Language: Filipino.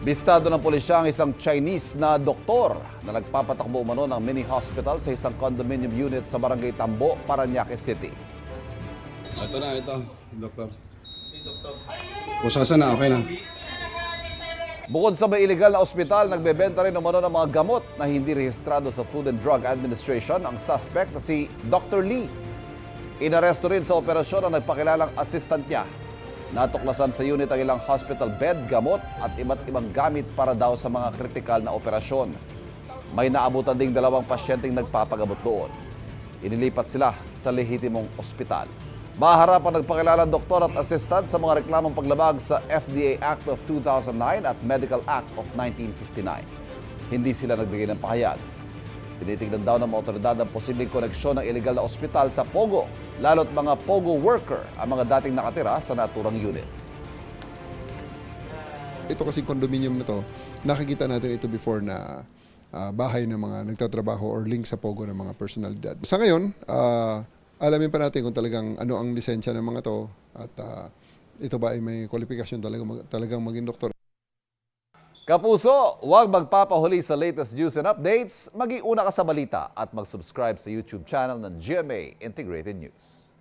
Bistado ng pulisya ang isang Chinese na doktor na nagpapatakbo umano ng mini hospital sa isang condominium unit sa Barangay Tambo, Parañaque City. Ito na, doktor. Pusasa na, okay na. Bukod sa may illegal na ospital, nagbebenta rin umano ng mga gamot na hindi rehistrado sa Food and Drug Administration ang suspect na si Dr. Lee. Inaresto rin sa operasyon ang nagpakilalang assistant niya. Natuklasan sa unit ang ilang hospital bed, gamot at iba't ibang gamit para daw sa mga kritikal na operasyon. May naabutan ding 2 pasyenteng nagpapagamot doon. Inilipat sila sa lehitimong ospital. Maharap ang nagpakilalang doktor at assistant sa mga reklamong paglabag sa FDA Act of 2009 at Medical Act of 1959. Hindi sila nagbigay ng pahayag. Tinitignan daw ng mga otoridad ang posibleng koneksyon ng illegal na ospital sa Pogo, lalo't mga Pogo worker ang mga dating nakatira sa naturang unit. Ito kasi condominium na to, nakikita natin ito before na bahay ng mga nagtatrabaho or link sa Pogo ng mga personalidad. Sa ngayon, alamin pa natin kung talagang ano ang lisensya ng mga to at ito ba ay may kwalifikasyon talagang maging doktor. Kapuso, huwag magpapahuli sa latest news and updates. Mag-iuna ka sa balita at mag-subscribe sa YouTube channel ng GMA Integrated News.